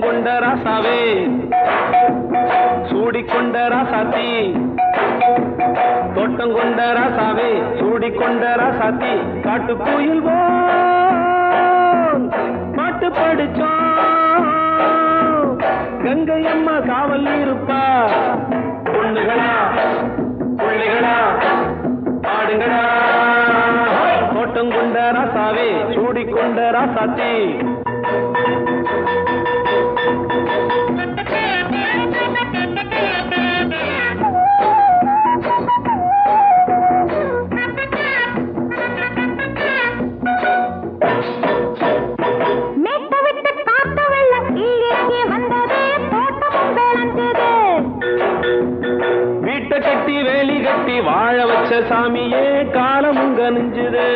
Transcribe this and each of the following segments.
கொண்ட ராசாவே சூடிக்கொண்ட ராசாத்தி தோட்டம் கொண்ட ராசாவே சூடிக்கொண்ட ராசாத்தி காட்டு கோயில் பாட்டு படிச்சோம் கங்கை அம்மா காவல் இருப்பா பொண்ணுகளா பிள்ளைகளா ஆடுங்களா தோட்டம் கொண்ட ராசாவே சூடிக்கொண்ட ராசாத்தி கட்டி வேலி கட்டி வாழ வச்ச சாமியே காலமுங்க நெஞ்சுது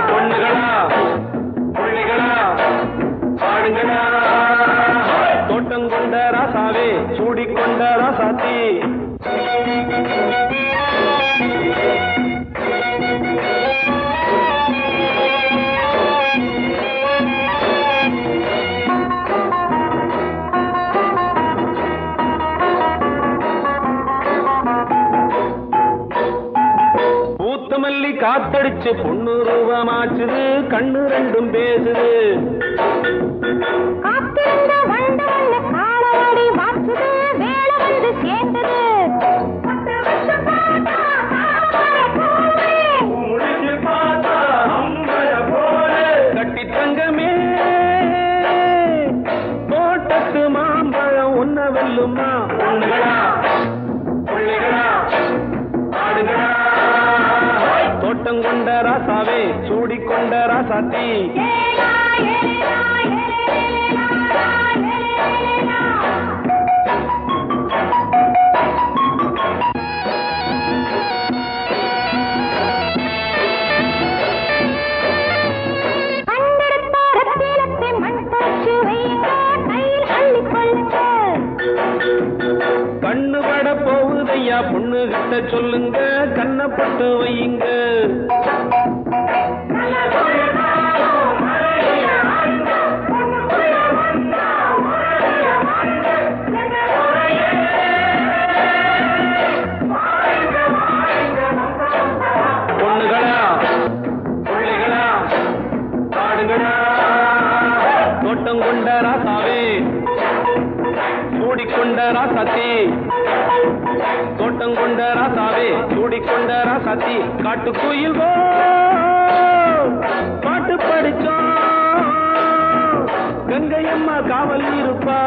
பொண்ணுகளா பிள்ளைகளா ஆடுங்களா தோட்டம் கொண்ட ராசாவே சூடிக்கொண்ட ராசாத்தி பூத்தமல்லி காத்தடிச்சு பொண்ணு ரூபமாச்சுது கண்ணு ரெண்டும் பேசுது கட்டி தங்கமே தோட்டத்து மாம்பழம் உன்ன வெல்லுமா பொண்ணுகளா பிள்ளைகளா ஆடுகளா தோட்டம் கொண்ட ராசாவே சூடிக்கொண்ட ராசாத்தி கண்ணு பட போகுதையா பொண்ணு கிட்ட சொல்லுங்க கண்ணப்பட்டு வையுங்க பொண்ணுகளா பிள்ளைகளா ஆடுகளா தோட்டம் கொண்ட ராசாவே சூடிக்கொண்ட ராசாத்தி தோட்டம் கொண்ட ராசாவே சூடிக்கொண்ட ராசாத்தி காட்டு கோயில் பாட்டு படிச்சோம் கங்கை அம்மா காவல் இருப்பா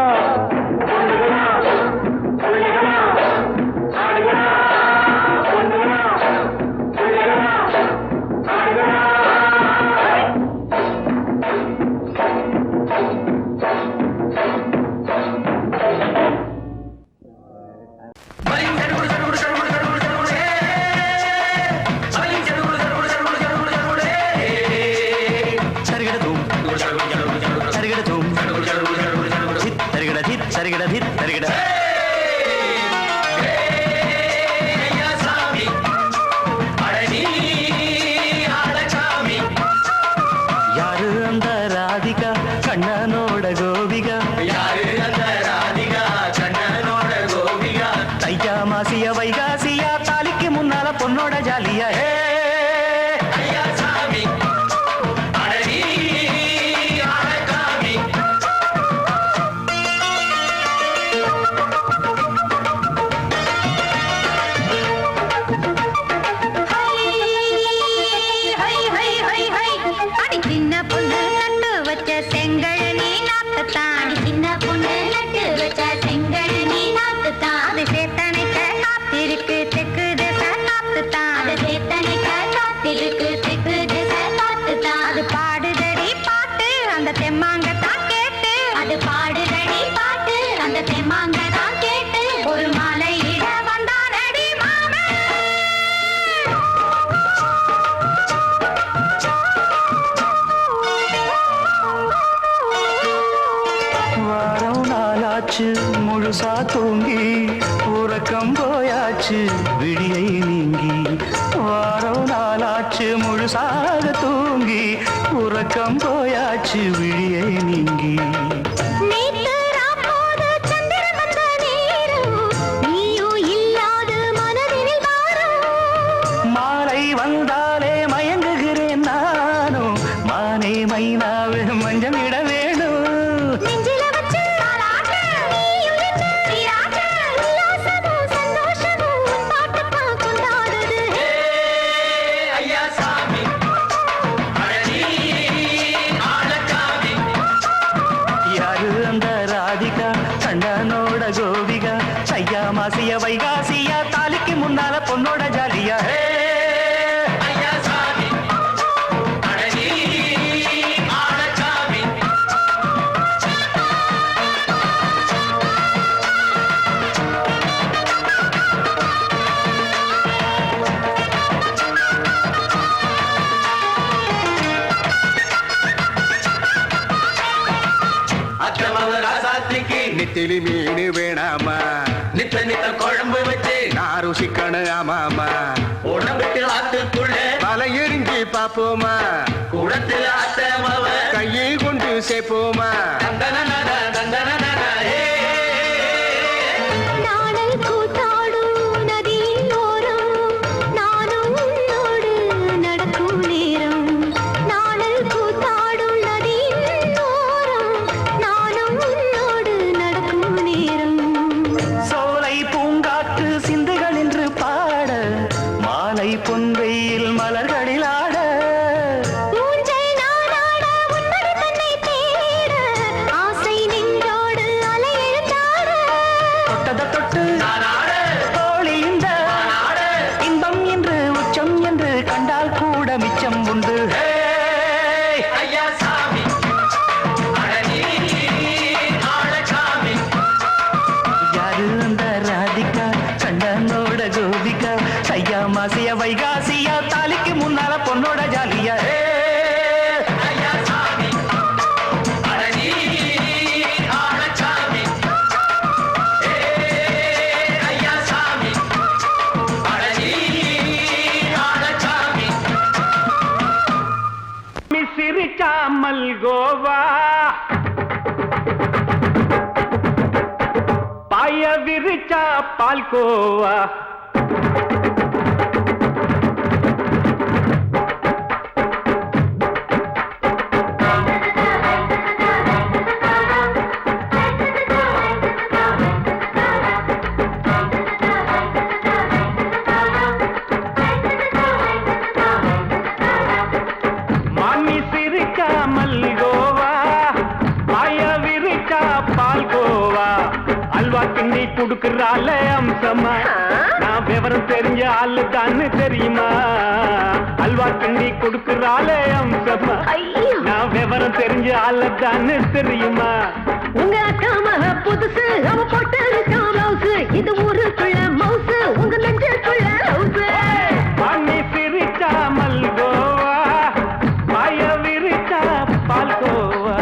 பொண்ணுகளா பிள்ளைகளா ஆடுகளா பொண்ணுகளா பிள்ளைகளா ஆடுகளா நாளாச்சு முழுசா தூங்கி உறக்கம் போயாச்சு விடியை நீங்கி வாரம் நாளாச்சு முழுசாக தூங்கி உறக்கம் போயாச்சு விடியை நீங்கி மாலை வந்தாலே மயங்குகிறேன் நானும் மானே மைனாவே மஞ்சம் இட வேணும் கண்டனோட கோபிகா ஐயா மாசிய வைகாசியா தாலிக்கு முன்னால பொண்ணோட ஜாலியா நெத்திலி மீன் வேணாமா நித்த நித்த குழம்பு வச்சு நான் ருசிக்கணும் ஆமாமா உடம்புக்கு ஆத்துக்குள்ள பல எரிஞ்சு பாப்போமா குடத்துல அத்தமவ கையை கொண்டு சேர்ப்போமா பொன்வெயில் மலர்களில் ஆட ஆசை நின்றோடு அலை எழுந்தாட தொட்டத தொட்டு தோழி இந்த இன்பம் என்று உச்சம் என்று கண்டால் கூட மிச்சம் உண்டு யாரு அந்த ராதிகா கண்டனோட கோபிகா ஐயா மாசிய வைகாசியா தாலிக்கு முன்னால பொண்ணோட ஜாலியா சிரிச்சா மல்கோவா பாய விரிச்சா பால்கோவா கிண்ணி குடுக்கறால அம்சமா நான் விவரம் தெரிஞ்ச ஆளு தான்னு தெரியுமா அல்வா கிண்ணி குடுக்கறால அம்சமா நான் விவரம் தெரிஞ்ச ஆளு தான்னு தெரியுமா உங்க அக்காம புதுசு அவ போட்டு மவுசு இது ஊருக்குள்ள மவுசு உங்க நெஞ்சுக்குள்ள ஹவுசு பண்ணி சிரிச்சா மல்கோவா பாய விரிச்சா பால்கோவா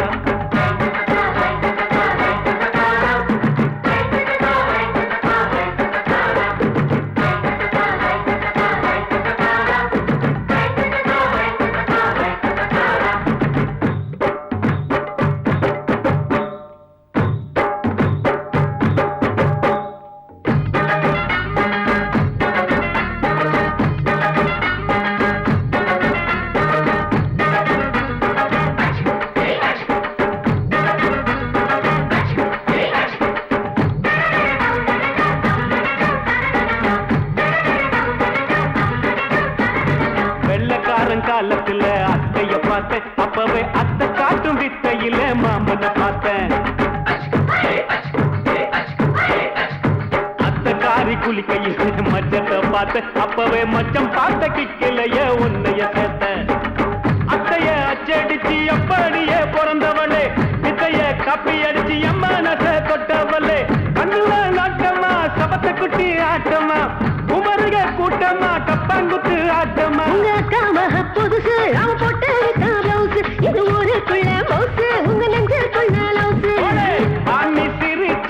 காலத்துல அத்தைய பார்த்தேன் அப்பவே அத்தை காட்டும் வித்தையில மாமனை பார்த்தேன் அத்தை காரி குளிக்கையில் மச்சத்தை பார்த்தேன் அப்பவே மச்சம் பார்த்த கிக்கலைய உன்னைய சேர்த்தேன் அத்தைய அச்சடிச்சு அப்படியே பிறந்தவளே வித்தைய காப்பி அடிச்சு எம்மனச தொட்டவளே கண்ணுல நாட்டமா சபத்தை குட்டி ஆட்டமா குமருக கூட்டமா கப்பாங்குத்து ஆட்டமா புதுசு அவ போட்டு இது ஊருக்குள்ள மவுசு உங்க நெஞ்சுக்குள்ள லவுசு ஆனி சிரிச்ச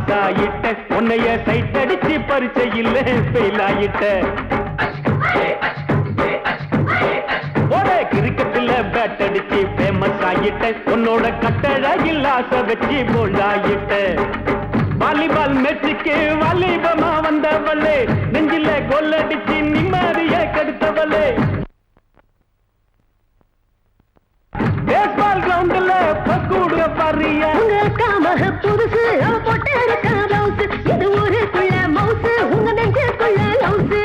பாஸ் ஆயிட்ட உன்னைய சைட் அடிச்சு பரிச்சை இல்ல ஃபெயில் ஆயிட்ட கிரிக்கெட்ல பேட் அடிச்சு ஃபேமஸ் ஆயிட்ட உன்னோட கட்டழகில் ஆசை வச்சு போல்ட் ஆயிட்ட வாலிபால் மேட்சுக்கு வாலிபமா வந்தவளே நெஞ்சில கோல் அடிச்சு நிம்மதிய கெடுத்தவளே பேஸ்பால் கிரவுண்ட்ல பக்கூடுற பாரியா உங்க காமக புதுசு அவ போட்டு இருக்க பிளவுஸ் இது ஊருக்குள்ள மவுசு உங்க நெஞ்சுக்குள்ள லவுசு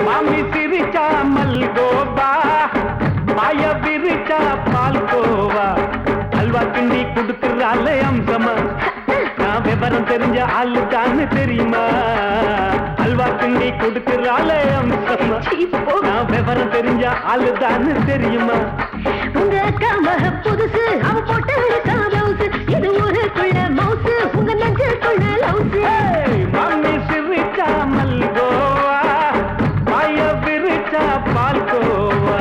மாமி சிரிச்சா மல்கோவா மாய விரிச்சா பால்கோவா அல்வா கிண்டி குடுக்கறால அம்சமா நான் விவரம் தெரிஞ்ச ஆளு தான்னு தெரியுமா அல்வா கிண்டி குடுக்கறால அம்சமா நான் விவரம் தெரிஞ்ச ஆளு தான்னு தெரியுமா உங்க காமக புதுசு அவ போட்டு இருக்க பிளவுஸ் இது ஊருக்குள்ள மவுசு உங்க நெஞ்சுக்குள்ள லவுசு மாமி சிரிச்சா மல்கோவா மாய விரிச்சா பால்கோவா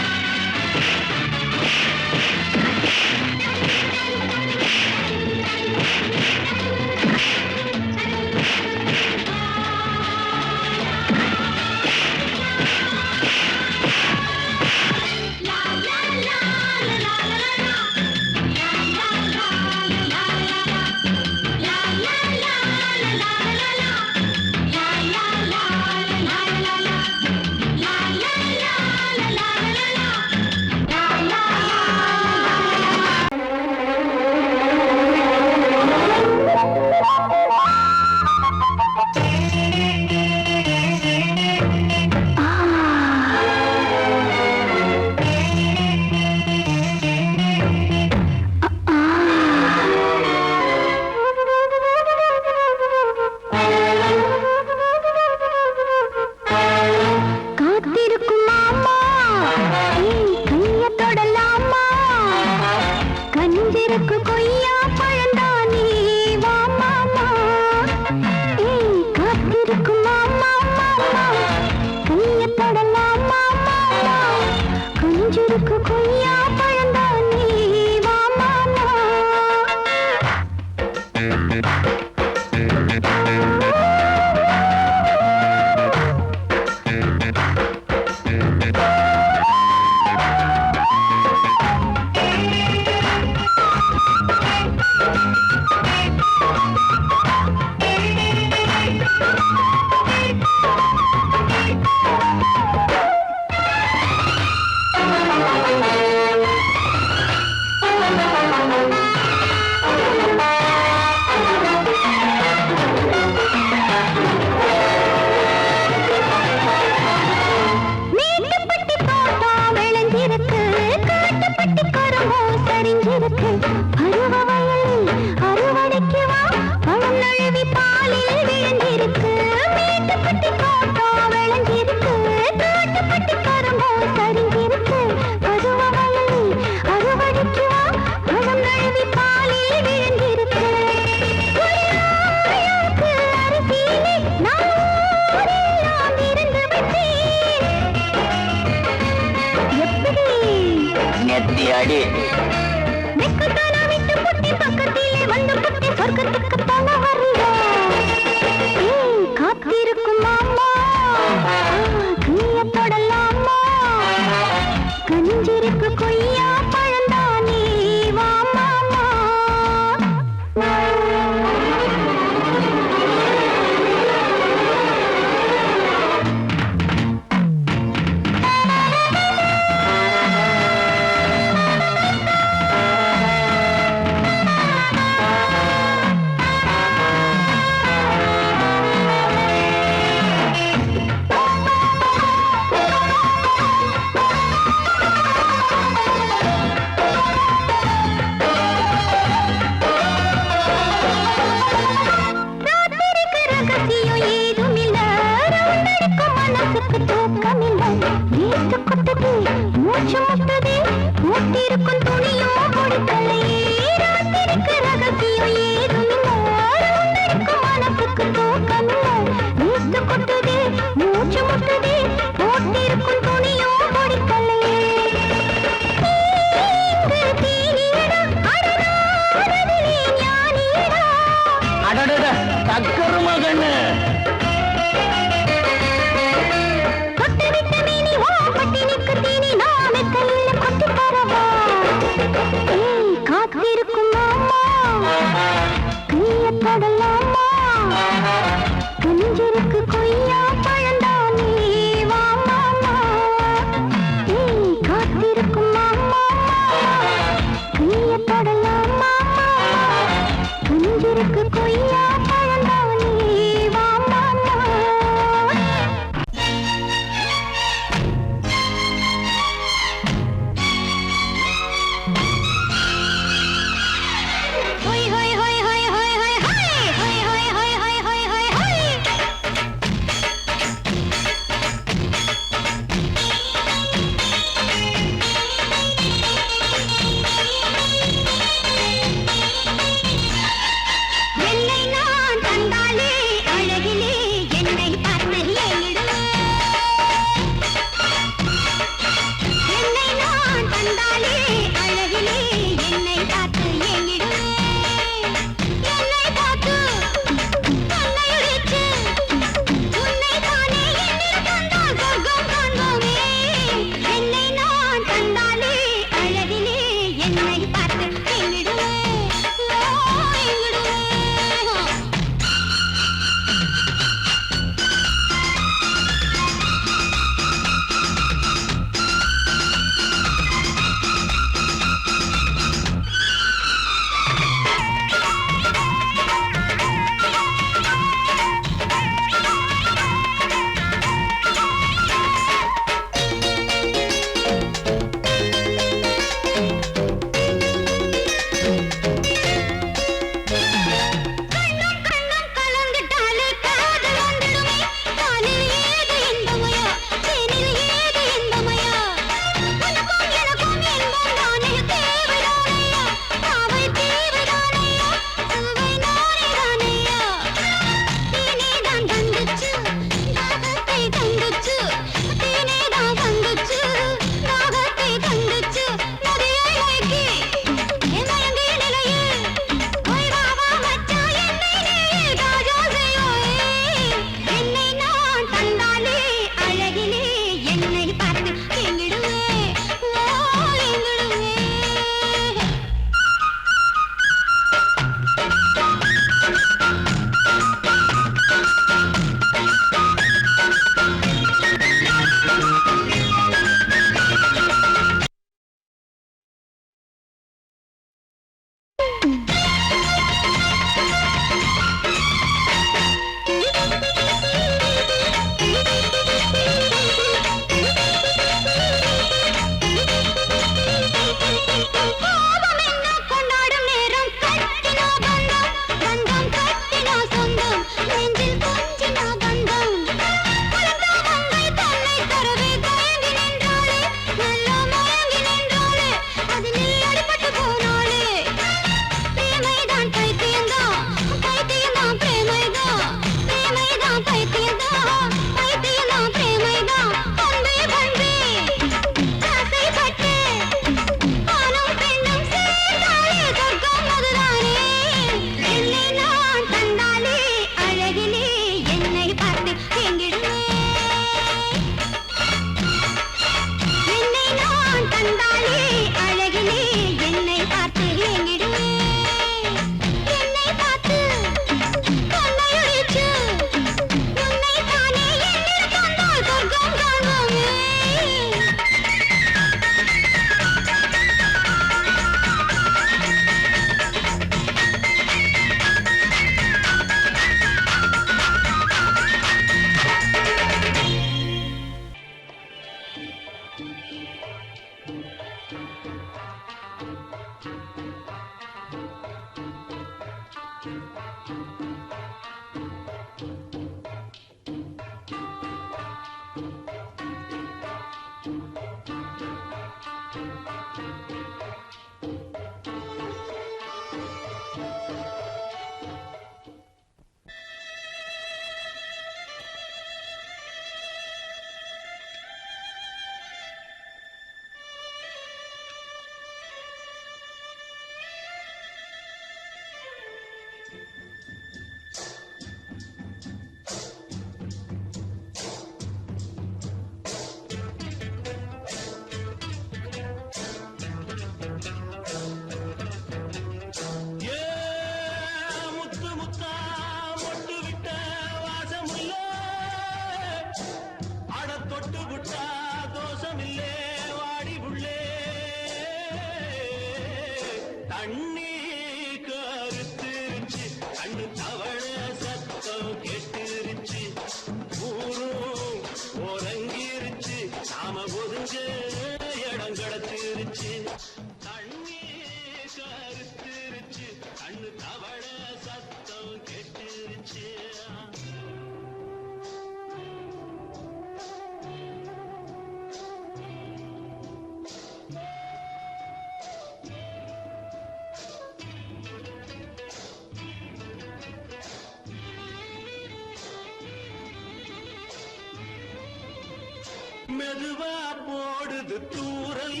மெதுவா போடுது தூரல்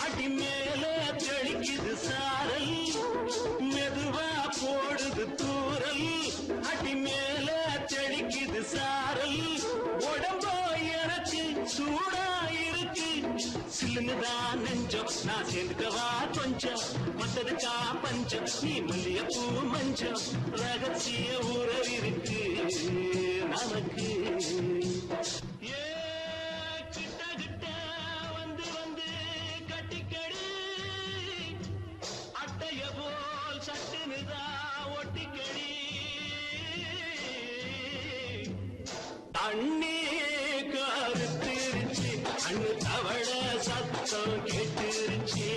அடி மேல தெளிக்குது சாரல் மெதுவா போடுது தூரல் அடி மேல தெளிக்குது சாரல் உடம்போ எனக்கு சூடா இருக்கு சில்லுதான் நெஞ்சம் நான் சேர்ந்துக்கவா கொஞ்சம் மத்ததுக்கா பஞ்சம் நீ மல்லிய பூ மஞ்சம் ரகசிய உறவிருக்கு நமக்கு அண்ணே கருத்திருச்சு அண்ணு தவள சத்தம் கேட்டுருச்சு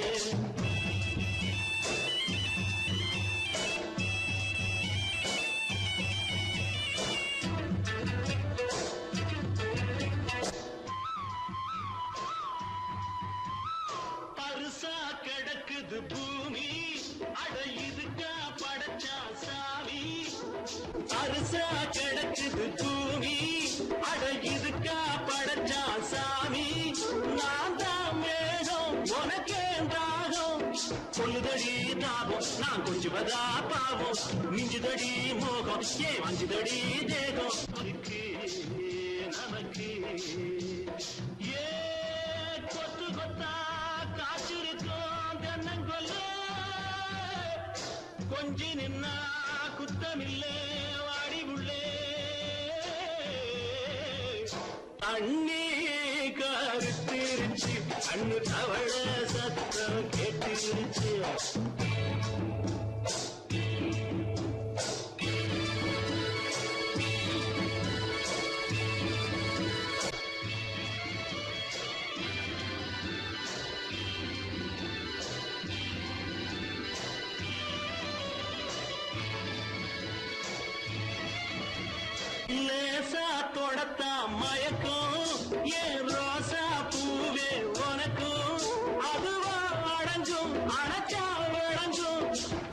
பரிசா கிடக்குது பூமி அட இதுக்கா படைச்சா சாமி பரிசா கிடக்குது பூமி அட இதுக்கா படைச்சா சாமி நான் தான் மேகம் உனக்கே தாகம் சொல்லுதடி தாபம் நான் கொஞ்சுவதா பாவம் மிஞ்சுதடி மோகம் ஏன் வஞ்சுதடி தேகம் அதுக்கு நமக்கு ஏ கொத்து கொத்தா காற்றிருக்கும் தென்னங்கொல்ல கொஞ்சி நின்னா குத்தமில்லே வாடி உள்ளே அண்ணே கருத்திருச்சு அண்ணு தவள சத்தம் கேட்டுருச்சு லேசா தொடத்தா மயக்கும் ஏன் ரோசா பூவே உனக்கும் அதுவா அடைஞ்சும் அடைச்சா விளைஞ்சும்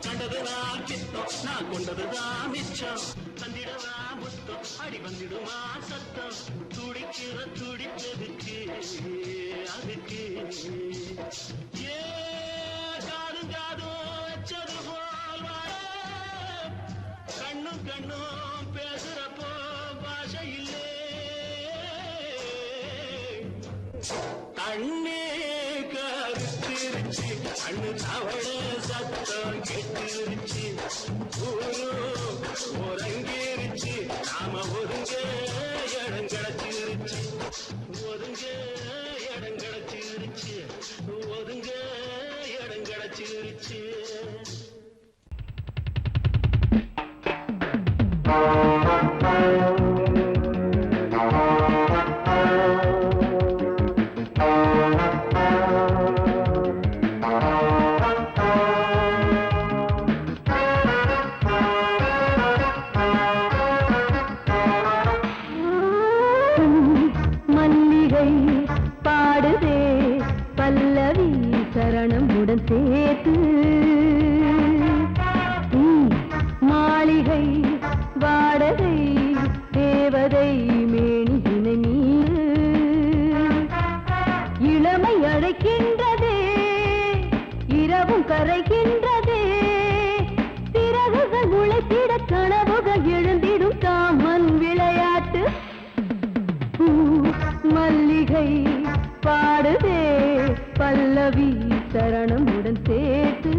கண்டதுதான் கித்தம் நான் கொண்டதுதான் மிச்சம் தந்திடவா முத்தம் அடி வந்திடுமா சத்தம் துடிக்கிற துடிப்பதுக்கு அதுக்கு ஏ காதும் காதும் வச்சது போல் வாழ கண்ணும் கண்ணும் பேசுறப்போ பாஷை இல்லே கண்ணே கருத்திருச்சு கண்ணு தவள சத்தம் கெட்டுருச்சு ஊரு ஒருங்கிருச்சு நாம ஒருங்க இடம் கிடைச்சிருச்சு ஒருங்க இடம் கிடைச்சிருச்சு ஒருங்க இடம் கிடைச்சிருச்சு மல்லிகை பாடுதே பல்லவி சரணமுடன் சேர்த்து மாளிகை வாடகை தேவதை மேனியினை மீது இளமை அழைக்கின்றதே இரவும் கரைகின்றதே சிறகுகள் முளைத்திட கனவுகள் எழுந்திடும் காமன் விளையாட்டு மல்லிகை பாடுதே பல்லவி சரணமுடன் சேர்த்து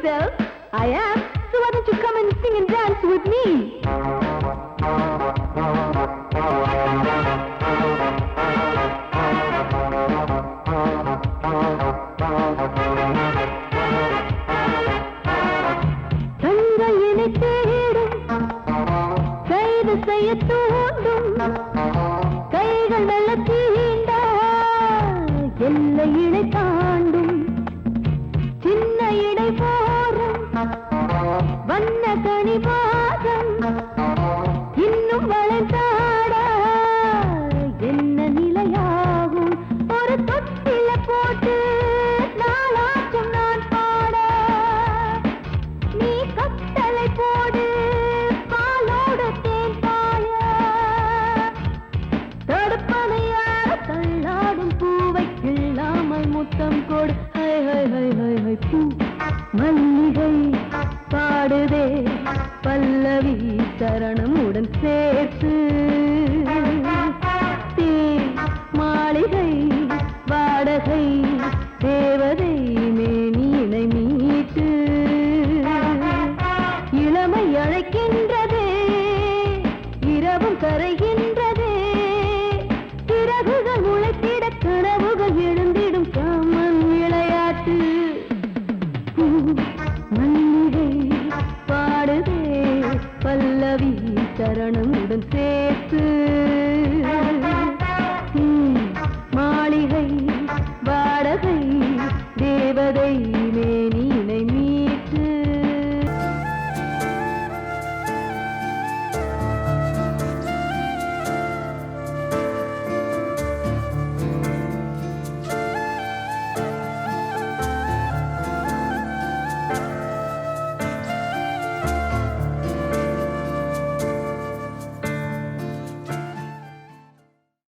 yourself? I am. So why don't you come and sing and dance with me? கண்கள் என்னை தேடும், கைது செய்ய தூண்டும், கைகள் நல்ல தீண்டா எல்லை இணை தாண்டும், சின்ன இடை போரும் வண்ண கனி